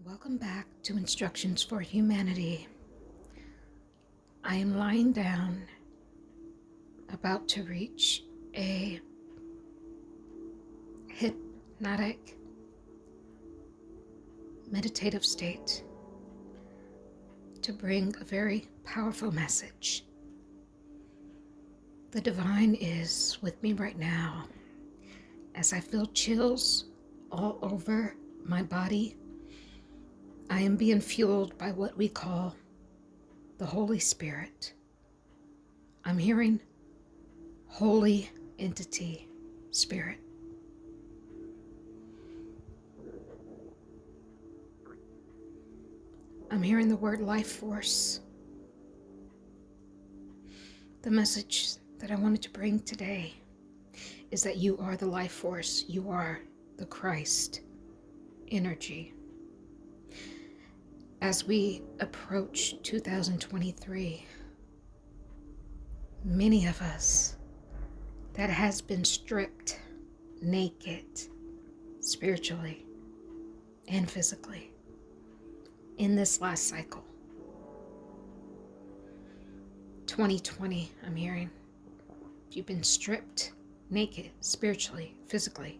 Welcome back to Instructions for Humanity. I am lying down, about to reach a hypnotic, meditative state to bring a very powerful message. The divine is with me right now as I feel chills all over my body. I am being fueled by what we call the Holy Spirit. I'm hearing Holy Entity Spirit. I'm hearing the word life force. The message that I wanted to bring today is that you are the life force. You are the Christ energy. As we approach 2023, many of us that has been stripped naked spiritually and physically in this last cycle. 2020, I'm hearing. You've been stripped naked spiritually, physically.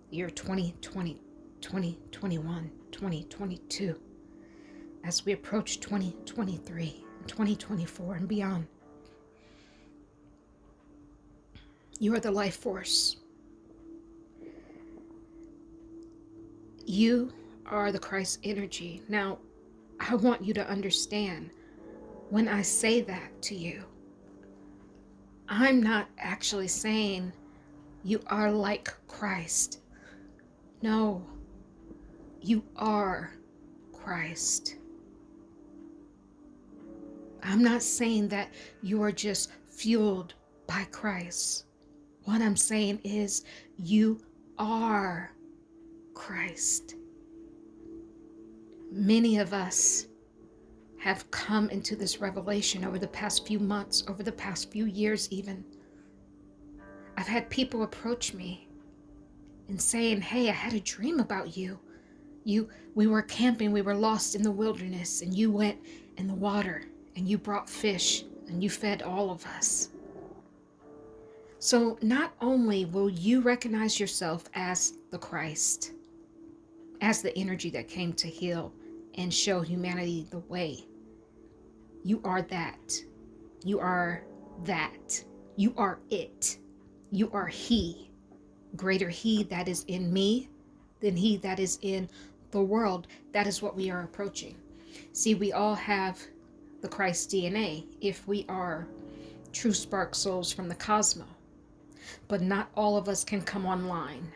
Year 2020, 2021, 2022. As we approach 2023, 2024 and beyond. You are the life force. You are the Christ energy. Now, I want you to understand when I say that to you, I'm not actually saying you are like Christ. No, you are Christ. I'm not saying that you are just fueled by Christ. What I'm saying is you are Christ. Many of us have come into this revelation over the past few months, over the past few years even. I've had people approach me and saying, hey, I had a dream about you. We were camping, we were lost in the wilderness, and you went in the water and you brought fish and you fed all of us. So not only will you recognize yourself as the Christ, as the energy that came to heal and show humanity the way, you are that. You are that. You are it. You are He. Greater He that is in me than he that is in the world. That is what we are approaching. See, we all have the Christ DNA if we are true spark souls from the cosmos. But not all of us can come online.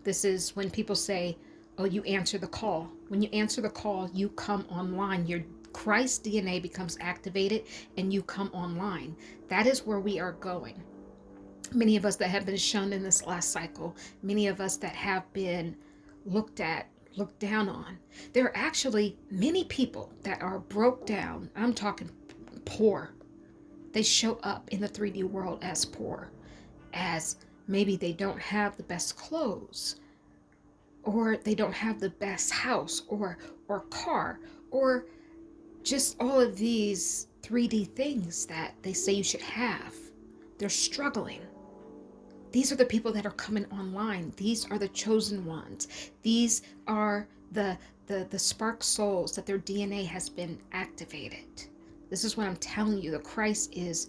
This is when people say, oh, you answer the call. When you answer the call, you come online. Your Christ DNA becomes activated and you come online. That is where we are going. Many of us that have been shunned in this last cycle, many of us that have been looked down on. There are actually many people that are broke down. I'm talking poor. They show up in the 3D world as poor, as maybe they don't have the best clothes, or they don't have the best house or car, or just all of these 3D things that they say you should have. They're struggling. These are the people that are coming online. These are the chosen ones. These are the spark souls that their DNA has been activated. This is what I'm telling you. The Christ is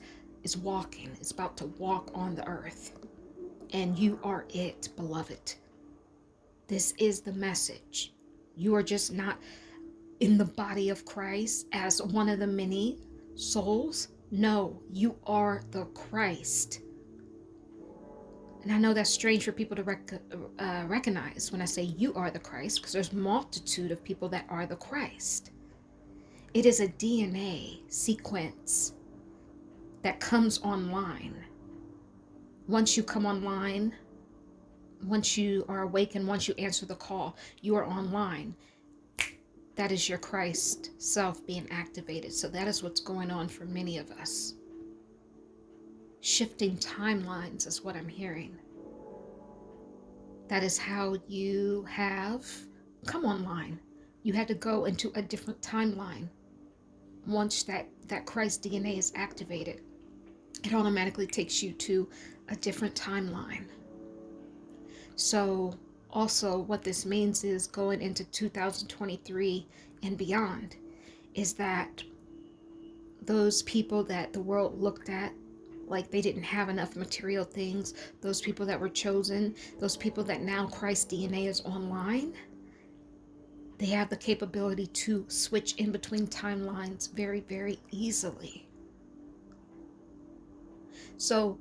walking, is about to walk on the earth. And you are it, beloved. This is the message. You are just not in the body of Christ as one of the many souls. No, you are the Christ. And I know that's strange for people to recognize when I say you are the Christ, because there's a multitude of people that are the Christ. It is a DNA sequence that comes online. Once you come online, once you are awakened, once you answer the call, you are online. That is your Christ self being activated. So that is what's going on for many of us. Shifting timelines is what I'm hearing. That is how you have come online. You had to go into a different timeline. Once that Christ DNA is activated, it automatically takes you to a different timeline. So also what this means is going into 2023 and beyond is that those people that the world looked at like they didn't have enough material things, those people that were chosen, those people that now Christ's DNA is online, they have the capability to switch in between timelines very, very easily. So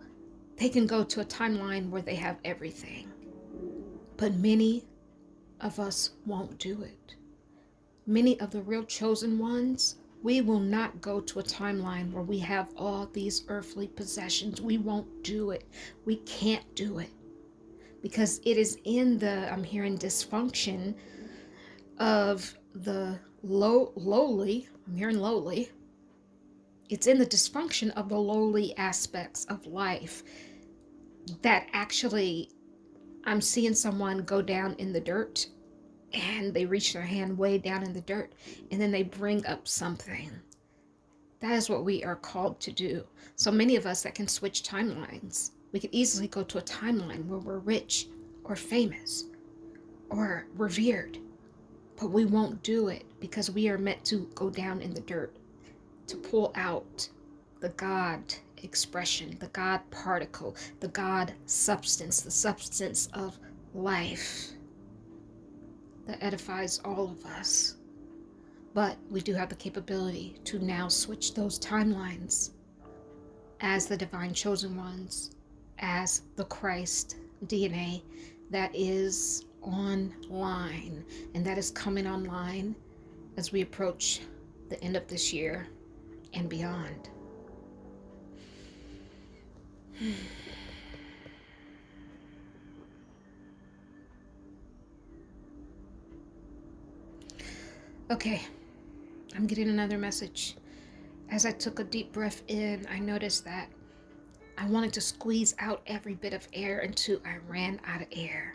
they can go to a timeline where they have everything. But many of us won't do it. Many of the real chosen ones, we will not go to a timeline where we have all these earthly possessions. We won't do it. We can't do it. Because it is in the, I'm hearing dysfunction of the lowly, I'm hearing lowly. It's in the dysfunction of the lowly aspects of life that actually I'm seeing someone go down in the dirt and they reach their hand way down in the dirt and then they bring up something. That is what we are called to do. So many of us that can switch timelines, we could easily go to a timeline where we're rich or famous or revered, but we won't do it because we are meant to go down in the dirt to pull out the God expression, the God particle, the God substance, the substance of life that edifies all of us. But we do have the capability to now switch those timelines as the divine chosen ones, as the Christ DNA that is online and that is coming online as we approach the end of this year and beyond. Okay, I'm getting another message. As I took a deep breath in, I noticed that I wanted to squeeze out every bit of air until I ran out of air.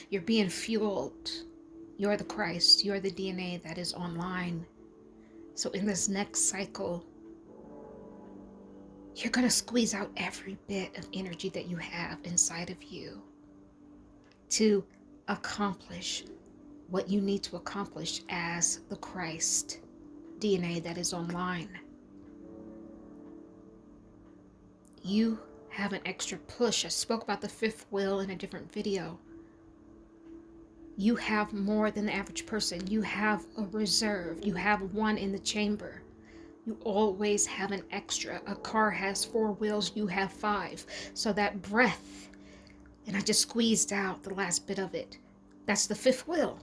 You're being fueled. You're the Christ. You're the DNA that is online. So in this next cycle, you're going to squeeze out every bit of energy that you have inside of you to accomplish what you need to accomplish as the Christ DNA that is online. You have an extra push. I spoke about the fifth wheel in a different video. You have more than the average person. You have a reserve. You have one in the chamber. You always have an extra. A car has 4 wheels. You have 5. So that breath, and I just squeezed out the last bit of it. That's the fifth wheel.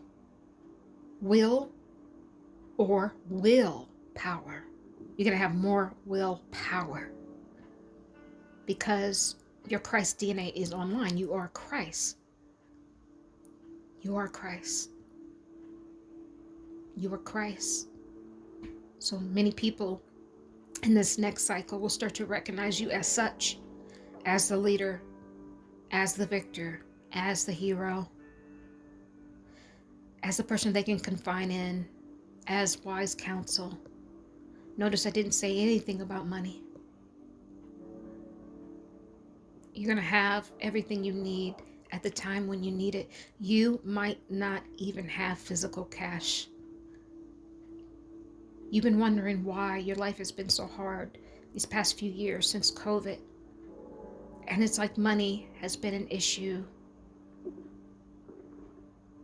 Will or will power. You're going to have more will power because your Christ DNA is online. You are Christ. You are Christ. You are Christ. So many people in this next cycle will start to recognize you as such, as the leader, as the victor, as the hero, as the person they can confide in, as wise counsel. Notice I didn't say anything about money. You're going to have everything you need at the time when you need it. You might not even have physical cash. You've been wondering why your life has been so hard these past few years since COVID. And it's like money has been an issue.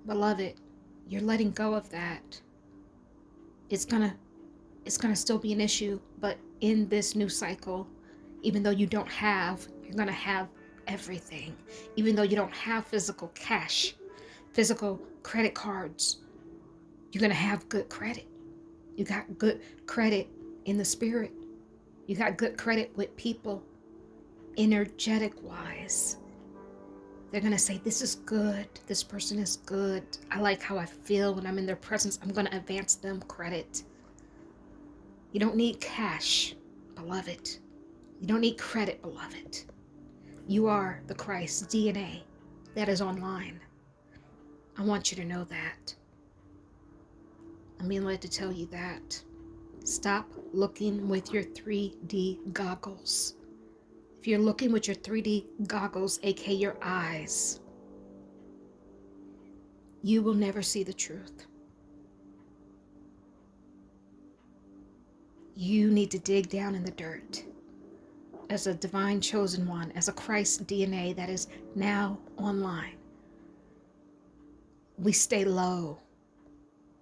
Beloved, you're letting go of that. It's gonna still be an issue, but in this new cycle, even though you don't have, you're gonna have everything. Even though you don't have physical cash, physical credit cards, you're gonna have good credit. You got good credit in the spirit. You got good credit with people, energetic wise. They're going to say, this is good. This person is good. I like how I feel when I'm in their presence. I'm going to advance them credit. You don't need cash, beloved. You don't need credit, beloved. You are the Christ DNA that is online. I want you to know that. I'm being led to tell you that. Stop looking with your 3D goggles. If you're looking with your 3D goggles, aka your eyes, you will never see the truth. You need to dig down in the dirt. As a divine chosen one, as a Christ DNA that is now online, we stay low.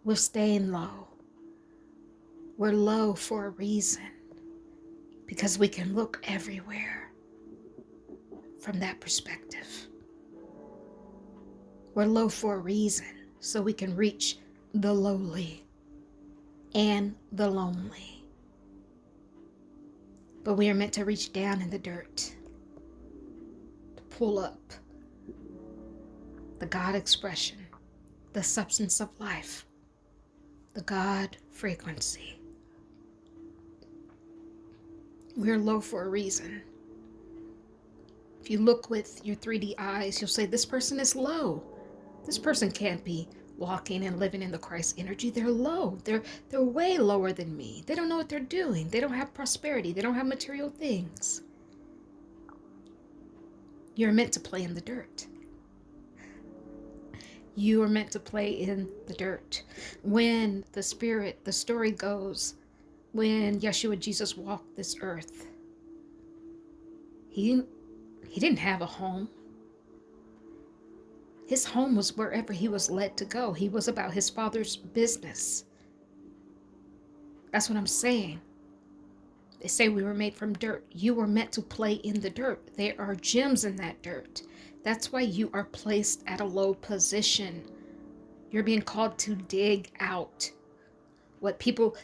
We're staying low. We're low for a reason, because we can look everywhere from that perspective. We're low for a reason, so we can reach the lowly and the lonely. But we are meant to reach down in the dirt, to pull up the God expression, the substance of life, the God frequency. We're low for a reason. If you look with your 3D eyes, you'll say, this person is low. This person can't be walking and living in the Christ energy. They're low. They're way lower than me. They don't know what they're doing. They don't have prosperity. They don't have material things. You're meant to play in the dirt. You are meant to play in the dirt. When the story goes, when Yeshua Jesus walked this earth, he didn't have a home. His home was wherever he was led to go. He was about his Father's business. That's what I'm saying. They say we were made from dirt. You were meant to play in the dirt. There are gems in that dirt. That's why you are placed at a low position. You're being called to dig out. What people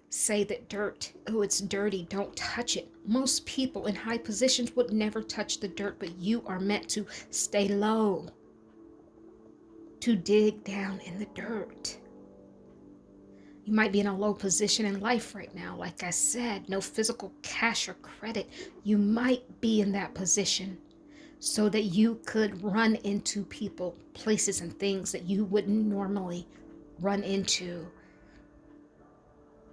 say that dirt, oh, it's dirty, don't touch it. Most people in high positions would never touch the dirt, but you are meant to stay low, to dig down in the dirt. You might be in a low position in life right now. Like I said, no physical cash or credit. You might be in that position so that you could run into people, places, and things that you wouldn't normally run into.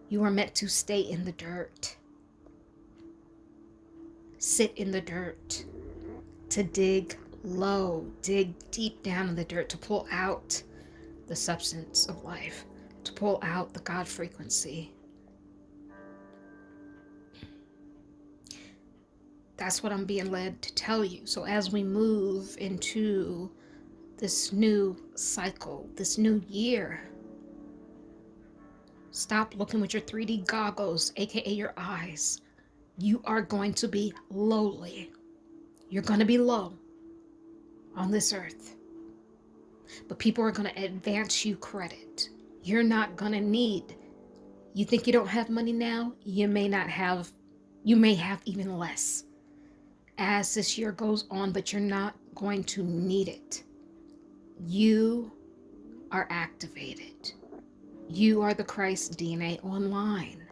You are meant to stay in the dirt. Sit in the dirt. To dig low, dig deep down in the dirt, to pull out the substance of life, to pull out the God frequency. That's what I'm being led to tell you. So as we move into this new cycle, this new year, stop looking with your 3D goggles, aka your eyes. You are going to be lowly. You're going to be low on this earth. But people are going to advance you credit. You're not going to need. You think you don't have money now? You may not have. You may have even less as this year goes on, but you're not going to need it. You are activated. You are the Christ DNA online.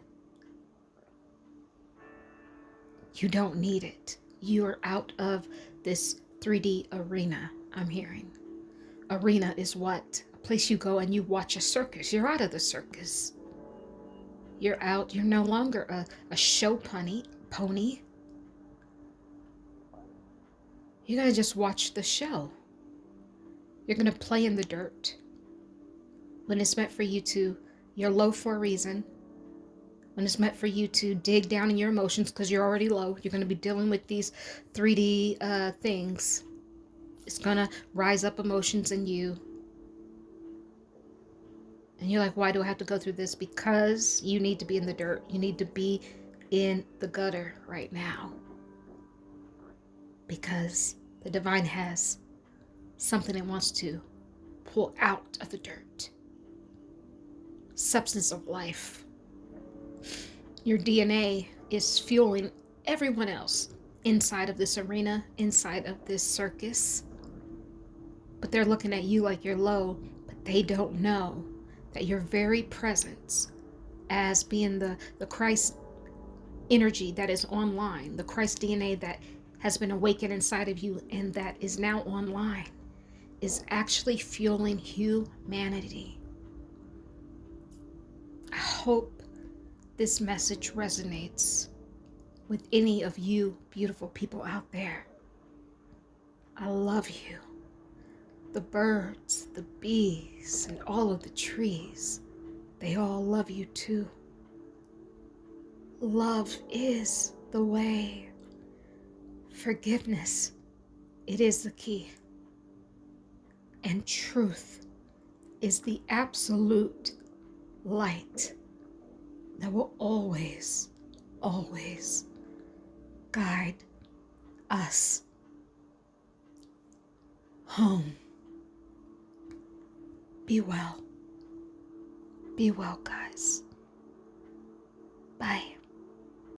You don't need it. You are out of this 3D arena, I'm hearing. Arena is what? A place you go and you watch a circus. You're out of the circus. You're out. You're no longer a show pony. You're going to just watch the show. You're going to play in the dirt. When it's meant for you to, you're low for a reason. When it's meant for you to dig down in your emotions because you're already low, you're going to be dealing with these 3D things. It's going to rise up emotions in you. And you're like, why do I have to go through this? Because you need to be in the dirt. You need to be in the gutter right now. Because the divine has something it wants to pull out of the dirt. Substance of life. Your DNA is fueling everyone else inside of this arena, inside of this circus. But they're looking at you like you're low, but they don't know that your very presence as being the Christ energy that is online, the Christ DNA that has been awakened inside of you and that is now online, is actually fueling humanity. hope this message resonates with any of you beautiful people out there. I love you. The birds, the bees, and all of the trees, they all love you too. Love is the way. Forgiveness, it is the key. And truth is the absolute light that will always, always guide us home. Be well. Be well, guys. Bye.